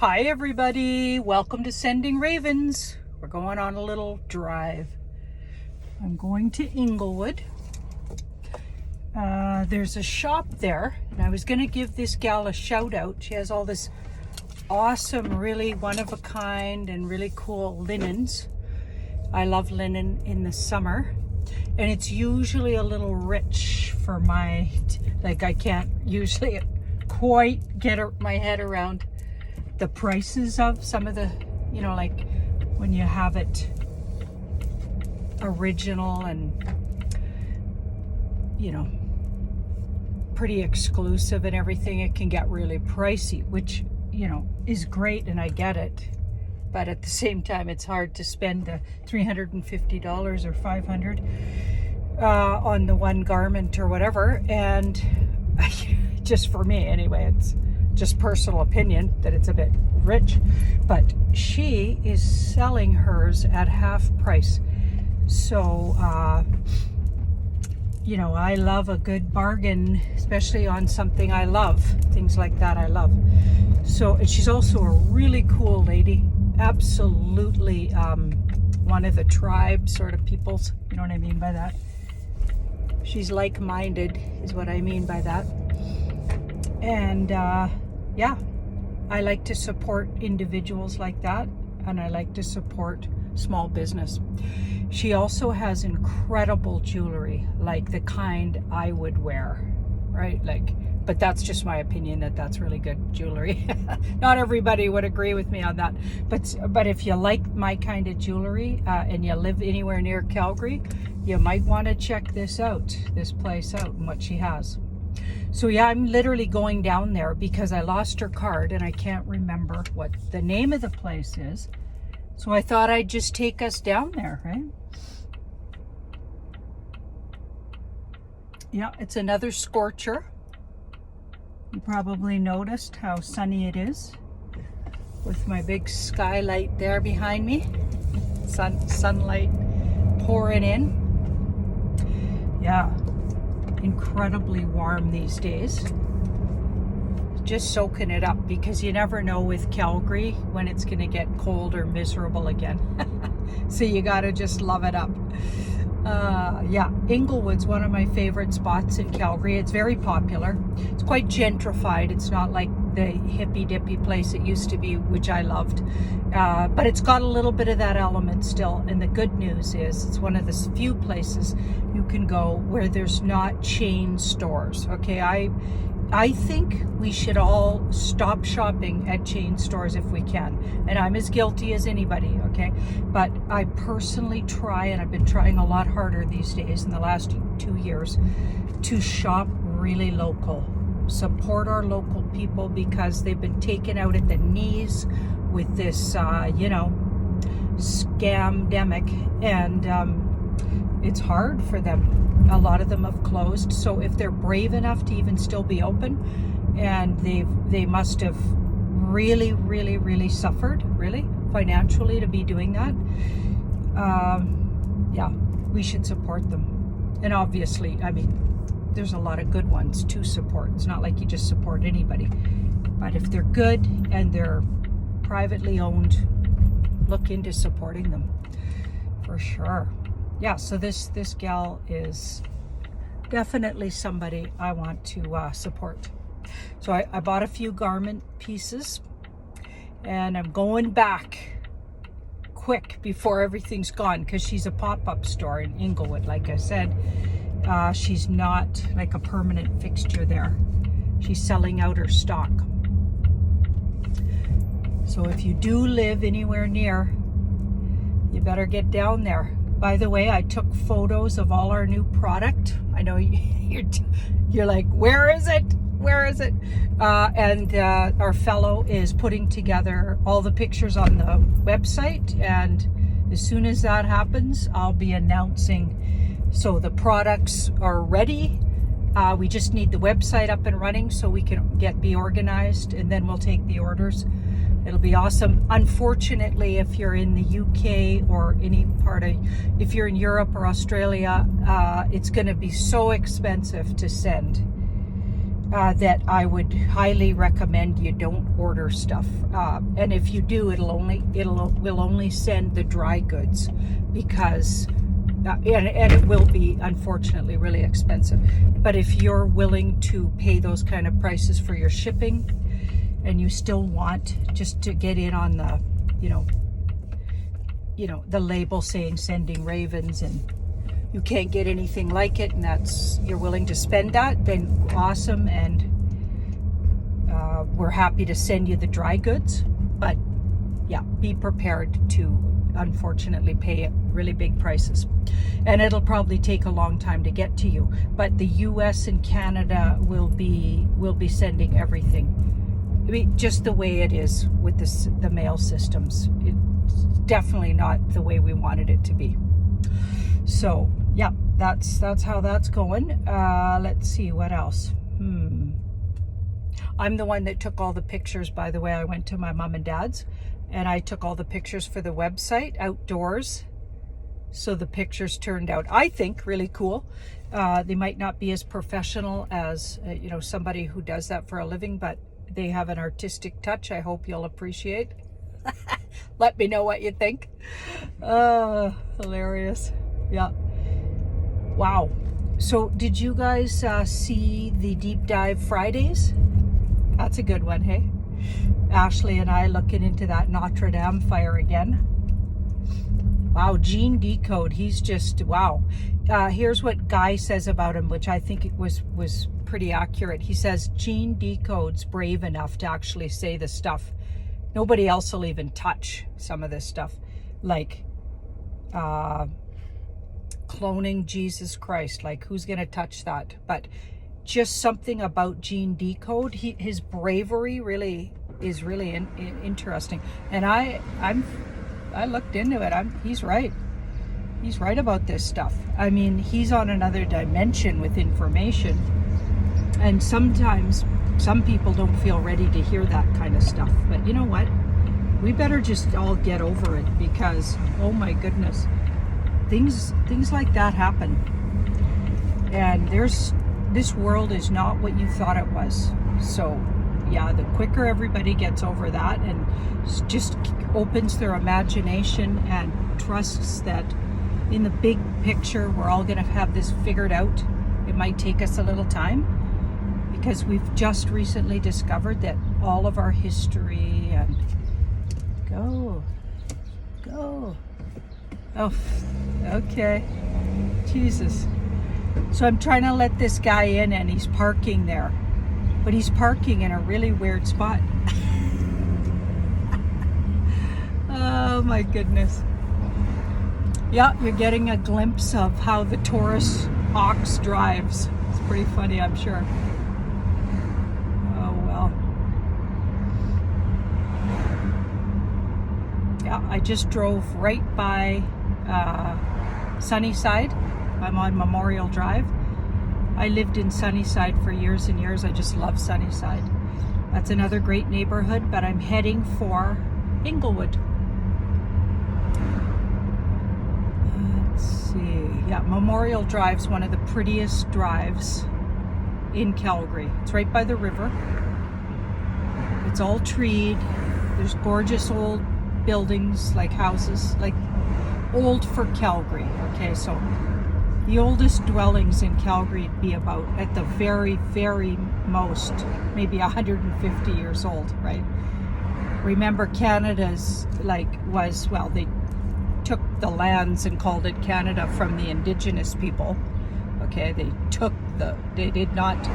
Hi everybody, welcome to Sending Ravens. We're going on a little drive. I'm going to Ingelwood. There's a shop there, and I was going to give this gal a shout out. She has all this awesome, really one-of-a-kind and really cool linens. I love linen in the summer, and it's usually a little rich for my, I can't usually quite get my head around the prices of some of the, like when you have it original and, pretty exclusive and everything, it can get really pricey, which, is great, and I get it. But at the same time, it's hard to spend the $350 or $500 on the one garment or whatever. And just for me anyway, it's just personal opinion that it's a bit rich. But she is selling hers at half price. So, I love a good bargain, especially on something I love. Things like that I love. So, and she's also a really cool lady. Absolutely one of the tribe sort of peoples. You know what I mean by that? She's like-minded is what I mean by that. And yeah, I like to support individuals like that, and I like to support small business. She also has incredible jewelry, like the kind I would wear, right? But that's just my opinion, that's really good jewelry. Not everybody would agree with me on that. But if you like my kind of jewelry and you live anywhere near Calgary, you might want to check this place out and what she has. So yeah, I'm literally going down there because I lost her card and I can't remember what the name of the place is. So I thought I'd just take us down there, right? Yeah, it's another scorcher. You probably noticed how sunny it is with my big skylight there behind me. Sunlight pouring in. Yeah, incredibly warm these days. Just soaking it up, because you never know with Calgary when it's going to get cold or miserable again. So you got to just love it up. Yeah, Ingelwood's one of my favorite spots in Calgary. It's very popular. It's quite gentrified. It's not like the hippy-dippy place it used to be, which I loved. But it's got a little bit of that element still. And the good news is it's one of the few places you can go where there's not chain stores. Okay, I think we should all stop shopping at chain stores if we can. And I'm as guilty as anybody, okay? But I personally try, and I've been trying a lot harder these days in the last 2 years, to shop really local. Support our local people, because they've been taken out at the knees with this, scamdemic. And it's hard for them. A lot of them have closed. So if they're brave enough to even still be open, and they must have really, really, really suffered, really, financially to be doing that. Yeah, we should support them. And obviously, there's a lot of good ones to support. It's not like you just support anybody. But if they're good and they're privately owned, look into supporting them for sure. Yeah, so this gal is definitely somebody I want to support. So I bought a few garment pieces, and I'm going back quick before everything's gone, because she's a pop-up store in Ingelwood, like I said. She's not like a permanent fixture there. She's selling out her stock. So if you do live anywhere near, you better get down there. By the way, I took photos of all our new product. I know you're like, where is it? Where is it? And our fellow is putting together all the pictures on the website. And as soon as that happens, I'll be announcing. So the products are ready. We just need the website up and running so we can be organized, and then we'll take the orders. It'll be awesome. Unfortunately, if you're in the UK or if you're in Europe or Australia, it's going to be so expensive to send. that I would highly recommend you don't order stuff. And if you do, we'll only send the dry goods, because and it will be, unfortunately, really expensive. But if you're willing to pay those kind of prices for your shipping, and you still want just to get in on the, the label saying sending ravens, and you can't get anything like it, and you're willing to spend that, then awesome. And we're happy to send you the dry goods. But yeah, be prepared to, unfortunately, pay really big prices, and it'll probably take a long time to get to you. But the US and Canada will be sending everything. I mean, just the way it is with the mail systems. It's definitely not the way we wanted it to be. So yeah, that's how that's going. Let's see what else. I'm the one that took all the pictures, by the way. I went to my mom and dad's, and I took all the pictures for the website outdoors. So the pictures turned out, I think, really cool. They might not be as professional as somebody who does that for a living, but they have an artistic touch I hope you'll appreciate. Let me know what you think. Hilarious. Yeah. Wow. So did you guys see the Deep Dive Fridays? That's a good one, hey? Ashley and I looking into that Notre Dame fire again. Wow, Gene Decode, he's just, wow. Here's what Guy says about him, which I think it was pretty accurate. He says, Gene Decode's brave enough to actually say the stuff nobody else will even touch. Some of this stuff, like cloning Jesus Christ, like who's gonna touch that? But just something about Gene Decode, his bravery really is really interesting. And I looked into it. He's right. He's right about this stuff. I mean, he's on another dimension with information. And sometimes some people don't feel ready to hear that kind of stuff. But you know what? We better just all get over it, because, oh my goodness, things like that happen. And this world is not what you thought it was. So yeah, the quicker everybody gets over that and just opens their imagination and trusts that in the big picture, we're all going to have this figured out. It might take us a little time, because we've just recently discovered that all of our history and go. Oh, okay. Jesus. So I'm trying to let this guy in, and he's parking there. But he's parking in a really weird spot. Oh my goodness. Yeah, you're getting a glimpse of how the Taurus ox drives. It's pretty funny, I'm sure. Oh well. Yeah, I just drove right by Sunnyside. I'm on Memorial Drive. I lived in Sunnyside for years and years. I just love Sunnyside. That's another great neighborhood, but I'm heading for Ingelwood. Let's see. Yeah, Memorial Drive's one of the prettiest drives in Calgary. It's right by the river. It's all treed. There's gorgeous old buildings, like houses, like old for Calgary. Okay, so the oldest dwellings in Calgary would be about, at the very, very most, maybe 150 years old, right? Remember, Canada's they took the lands and called it Canada from the Indigenous people. Okay, they did not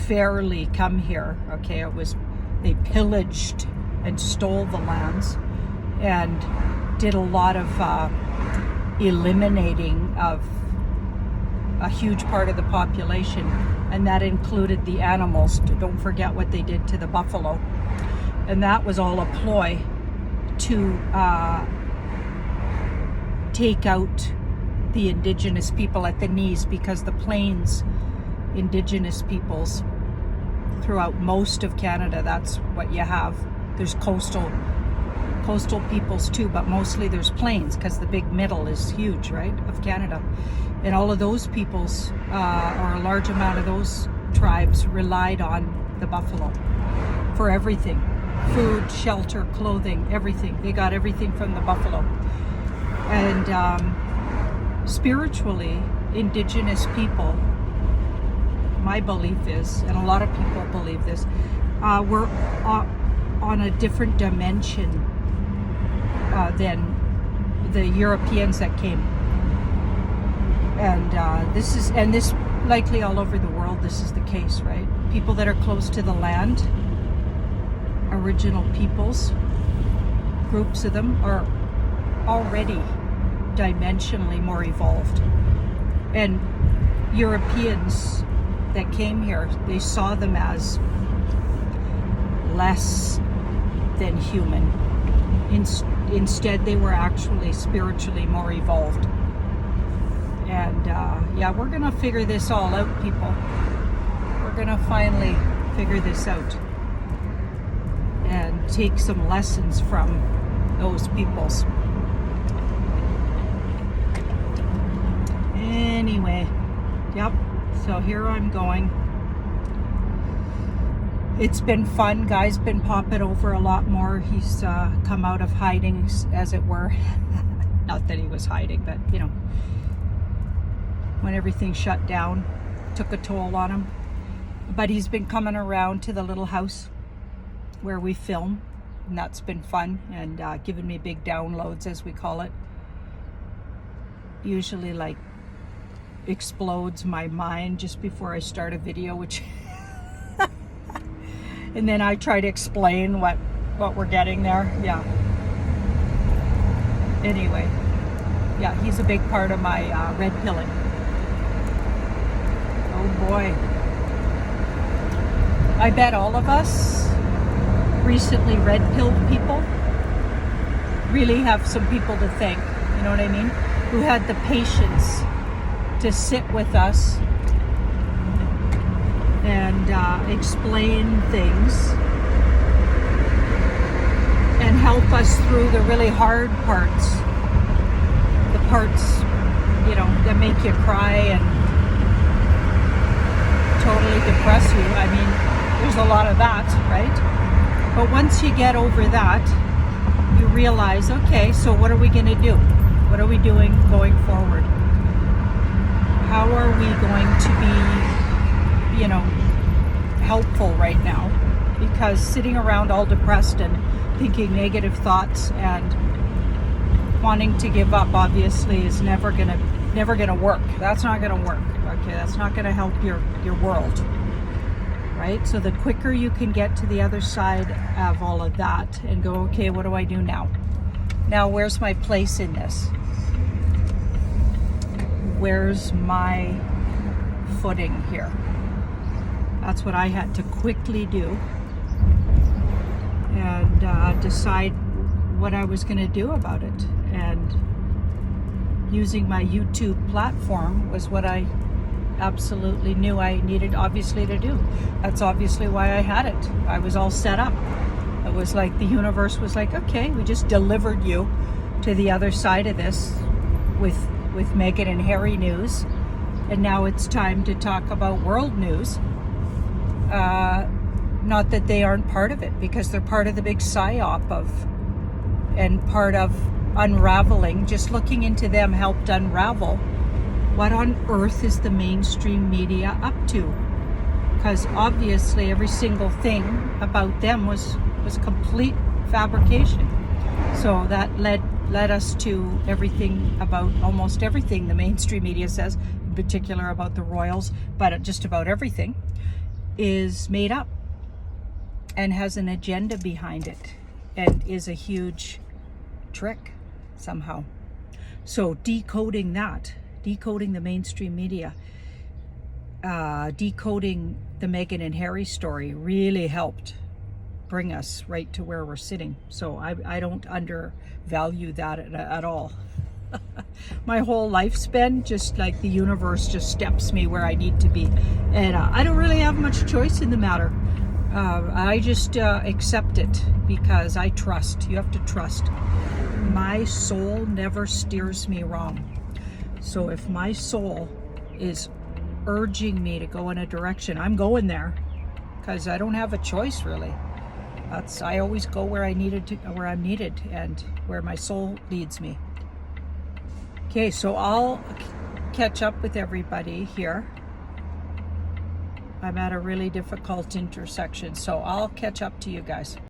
fairly come here. Okay, they pillaged and stole the lands and did a lot of eliminating of a huge part of the population, and that included the animals. Don't forget what they did to the buffalo. And that was all a ploy to take out the Indigenous people at the knees, because the Plains Indigenous peoples throughout most of Canada, that's what you have. There's coastal peoples too, but mostly there's plains, because the big middle is huge, right, of Canada. And all of those peoples, or a large amount of those tribes relied on the buffalo for everything. Food, shelter, clothing, everything. They got everything from the buffalo. And spiritually, Indigenous people, my belief is, and a lot of people believe this, we're on a different dimension than the Europeans that came. And this likely all over the world, this is the case, right? People that are close to the land, original peoples, groups of them are already dimensionally more evolved. And Europeans that came here, they saw them as less than human. Instead, they were actually spiritually more evolved. And yeah, we're gonna figure this all out, people. We're gonna finally figure this out and take some lessons from those peoples. Anyway, yep, so here I'm going. It's been fun. Guy's been popping over a lot more. He's come out of hiding, as it were. Not that he was hiding, but you know, when everything shut down, took a toll on him. But he's been coming around to the little house where we film, and that's been fun, and giving me big downloads, as we call it. Usually like explodes my mind just before I start a video, which and then I try to explain what we're getting there. Yeah. Anyway, yeah, he's a big part of my red pilling. Oh boy. I bet all of us recently red pilled people really have some people to thank, you know what I mean? Who had the patience to sit with us and explain things and help us through the really hard parts, the parts, you know, that make you cry and totally depress you. I mean, there's a lot of that, right? But once you get over that, you realize, okay, so what are we going to do? What are we doing going forward? How are we going to be, you know, helpful right now? Because sitting around all depressed and thinking negative thoughts and wanting to give up, obviously, is never gonna work. That's not gonna work. Okay, that's not gonna help your world, right? So the quicker you can get to the other side of all of that and go, okay, what do I do now? Now, where's my place in this? Where's my footing here? That's what I had to quickly do, and decide what I was going to do about it. And using my YouTube platform was what I absolutely knew I needed, obviously, to do. That's obviously why I had it. I was all set up. It was like the universe was like, okay, we just delivered you to the other side of this with Meghan and Harry news, and now it's time to talk about world news. Not that they aren't part of it, because they're part of the big psyop and part of unraveling. Just looking into them helped unravel what on earth is the mainstream media up to, because obviously every single thing about them was complete fabrication. So that led us to everything, about almost everything the mainstream media says, in particular about the royals, but just about everything is made up and has an agenda behind it and is a huge trick somehow. So decoding that, decoding the mainstream media, decoding the Meghan and Harry story really helped bring us right to where we're sitting. So I don't undervalue that at all. My whole lifespan, just like the universe just steps me where I need to be, and I don't really have much choice in the matter. I just accept it because I trust. You have to trust. My soul never steers me wrong. So if my soul is urging me to go in a direction, I'm going there because I don't have a choice really. I always go where I'm needed and where my soul leads me. Okay, so I'll catch up with everybody here. I'm at a really difficult intersection, so I'll catch up to you guys.